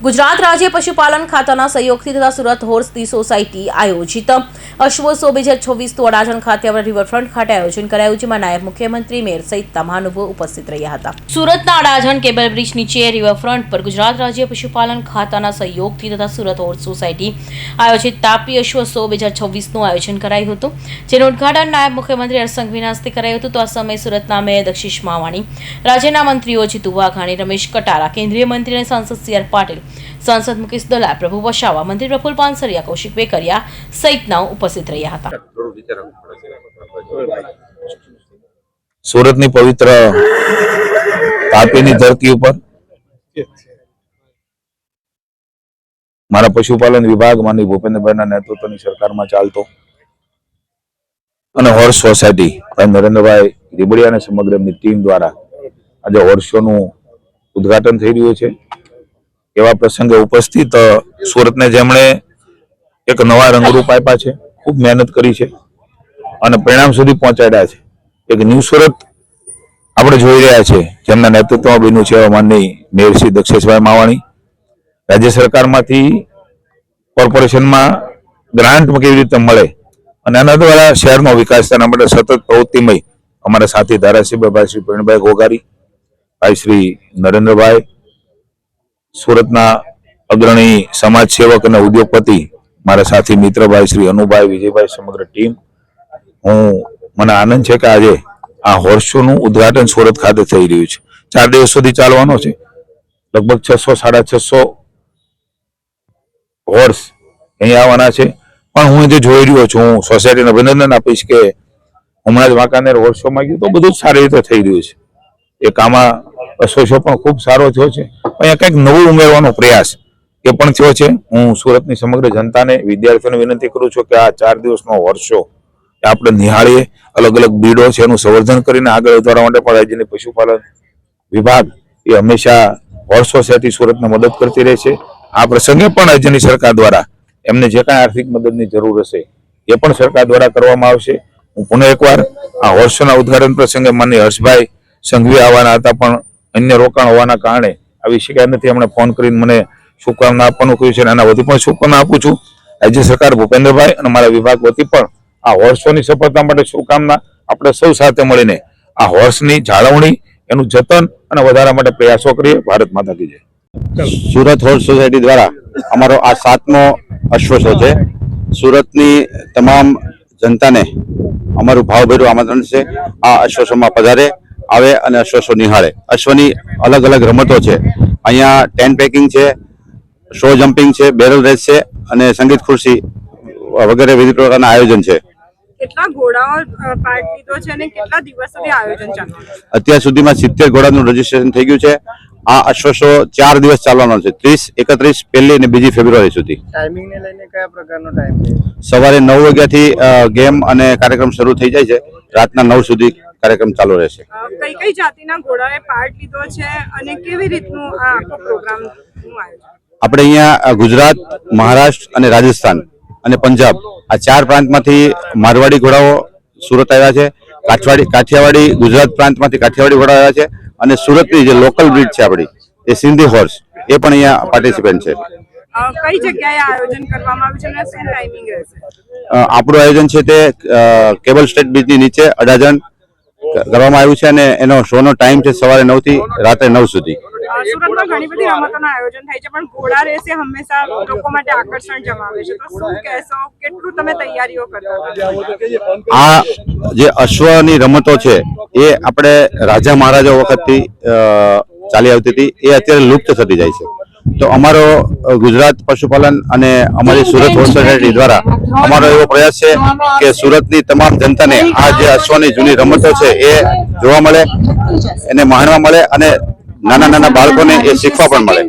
ગુજરાત રાજ્ય પશુપાલન ખાતાના સહયોગથી તથા સુરત હોર્સની સોસાયટી આયોજિત અશ્વોત્સવ 2026 અડાજણ ખાતે રિવરફ્રન્ટ ખાતે આયોજન કરાયું, જેમાં નાયબ મુખ્યમંત્રી મેયર સહિતના મહાનુભાવો ઉપસ્થિત રહ્યા હતા। સુરતના અડાજણ કેબલ બ્રિજ નીચે રિવરફ્રન્ટ પર ગુજરાત રાજ્ય પશુપાલન ખાતાના સહયોગથી તથા સુરત હોર્સ સોસાયટી આયોજિત તાપી અશ્વોત્સવ 2026નું આયોજન કરાયું હતું, જેનું ઉદ્ઘાટન નાયબ મુખ્યમંત્રી હર્ષ સંઘવીના હસ્તે કરાયું હતું। તો આ સમયે સુરતના મેયર દક્ષિશ માવાણી, રાજ્યના મંત્રીઓ જીતુ વાઘાણી, રમેશ કટારા, કેન્દ્રીય મંત્રી અને સાંસદ સી.આર. પાટીલ, सांसद मुकेश दलाल, प्रभु वसावा, मंत्री प्रफुल्ल पानसरिया, कौशिक वेकरिया सहितनाओ उपस्थित रह्या हता। सूरतनी पवित्र तापीनी धरती पर मारा पशुपालन विभाग माननीय भूपेन्द्रभाईना नेतृत्वनी सरकारमां चालतो अने होर्स सोसायटी भाई नरेन्द्रभाई રીબડિયા અને સમગ્ર એમની ટીમ દ્વારા આજે હોર્સ શોનું ઉદ્ઘાટન થઈ રહ્યું છે। એવા પ્રસંગે ઉપસ્થિત સુરતને જેમણે એક નવા રંગરૂપ આપ્યા છે, ખૂબ મહેનત કરી છે અને પરિણામ સુધી પહોંચાડ્યા છે। એક ન્યૂ સુરત આપણે જોઈ રહ્યા છે, જેમના નેતૃત્વમાં બન્યું છે માનનીય મેયર શ્રી દક્ષેશભાઈ માવાણી। રાજ્ય સરકારમાંથી કોર્પોરેશનમાં ગ્રાન્ટ કેવી રીતે મળે અને આના દ્વારા શહેરનો વિકાસ તેના માટે સતત પ્રવૃત્તિમય અમારા સાથી ધારાસભ્ય ભાઈ શ્રી પ્રવીણભાઈ ઘોઘારી, ભાઈ શ્રી નરેન્દ્રભાઈ, सूरतना अग्रणी समाज सेवक और उद्योगपति मारा साथी मित्र भाई श्री अनुभाई, विजयभाई, समग्र टीम हूँ मने आनंद है कि आज आ होर्स शो नु उद्घाटन सूरत खाते थई रह्युं छे। 4 दिवस सुधी चालवानो छे। लगभग 600-650 होर्स अहीं आववाना छे। पण हूँ जे जोई रह्यो छुं, सोसायटीने अभिनंदन आपीश के हमणां ज वांकानेर होर्स शो मां गयुं तो बधुं सारी रीते थई रह्युं छे। एक आमां अश्वशो पण खूब सारो थयो छे। अहींया कंईक नवुं उमेरवानो प्रयास ए पण थयो छे। हूँ सूरतनी समग्र जनताने, विद्यार्थीओने विनंती करूं छुं के आ 4 दिवसनो होर्स शो आपणे निहाळीए। अलग अलग ब्रीडो छे एनुं संवर्धन करीने आगळ वधारवा माटे पण राज्यनी पशुपालन विभाग ए हमेशा होर्स सोसायटी सूरतने मदद करती रहे छे। आ प्रसंगे पण राज्यनी सरकार द्वारा एमने जे कांई आर्थिक मददनी जरूर हशे ए पण सरकार द्वारा करवामां आवशे। हूँ पुनः एकवार आ होर्स शोना उद्घाटन प्रसंगे माननीय हर्षभाई संघवी आववाना हता, पण अन्य रोकाण होवाना कारणे આવી શક્યા નથી। એમણે ફોન કરીને મને શુભકામના આપવાનું કહ્યું છે અને આના વતી પણ શુભકામના આપું છું। રાજ્ય સરકાર ભૂપેન્દ્રભાઈ અને મારા વિભાગ વતી પણ આ હોર્સોની સફળતા માટે શુભકામના। આપણે સૌ સાથે મળીને આ હોર્સની જાળવણી, એનું જતન અને વધારા માટે પ્રયાસો કરીએ। ભારત માતા કી જય। સુરત હોર્સ સોસાયટી દ્વારા અમારો આ 7મો અશ્વશો છે। સુરતની તમામ જનતાને અમારું ભાવભર્યું આમંત્રણ છે। આ અશ્વશોમાં પધારે, આવે અને અશ્વશો નિહાળે। અશ્વની अलग अलग रमतो है। अहींया टेन पेकिंग है, शो जम्पिंग है, बेरल रेस है और संगीत खुर्सी वगैरह विविध प्रकारना आयोजन है। કેટલા ઘોડાઓ પાર્ટ લીધો છે અને કેટલા દિવસ સુધી આયોજન ચાલવાનું છે? અત્યાર સુધીમાં 70 ઘોડાનું રજીસ્ટ્રેશન થઈ ગયું છે। આ અશ્વશો 4 દિવસ ચાલવાનો છે, 30, 31, 1 અને 2 ફેબ્રુઆરી સુધી। ટાઈમિંગ ને લઈને કયા પ્રકારનો ટાઈમ છે? સવારે 9 વાગ્યાથી ગેમ અને કાર્યક્રમ શરૂ થઈ જાય છે, રાતના 9 સુધી કાર્યક્રમ ચાલુ રહેશે। કઈ કઈ જાતિના ઘોડાએ પાર્ટ લીધો છે અને કેવી રીતનું આ આખો પ્રોગ્રામનું આયોજન? આપણે અહીંયા ગુજરાત, મહારાષ્ટ્ર અને રાજસ્થાન અને પંજાબ આ 4 પ્રાંતમાંથી મારવાડી ઘોડાઓ સુરત આવ્યા છે। કાઠિયાવાડી ગુજરાત પ્રાંતમાંથી કાઠિયાવાડી ઘોડા આવ્યા છે અને સુરતની જે લોકલ બ્રીડ છે આપણી એ સિંધી હોર્સ એ પણ અહીંયા પાર્ટિસિપન્ટ છે। કઈ જગ્યાએ આયોજન કરવામાં આવ્યું છે અને શું ટાઈમિંગ રહેશે? આપણું આયોજન છે તે કેબલ સ્ટેટ બ્રિજની નીચે અડાજણ કરવામાં આવ્યું છે અને એનો શોનો ટાઈમ છે સવારે 9 થી રાત્રે 9 સુધી। સુરતમાં ઘણી બધી રમતોનું આયોજન થાય છે, પણ ઘોડા રેસ એ હંમેશા લોકો માટે આકર્ષણ જમાવે છે, તો શું કહેશો, કેટલું તમે તૈયારીઓ કરતા હતા? આ જે અશ્વની રમતો છે એ આપણે રાજા મહારાજા વખતથી ચાલી આવતી હતી, એ અત્યારે લુપ્ત થતી જાય છે। તો અમારો ગુજરાત પશુપાલન અને અમારી સુરત હોર્સ સોસાયટી દ્વારા અમારો એવો પ્રયાસ છે કે સુરતની તમામ જનતાને આ જે અશ્વની જૂની રમતો છે એ જોવા મળે, એને માણવા મળે અને નાના નાના બાળકોને એ શીખવા પણ મળે।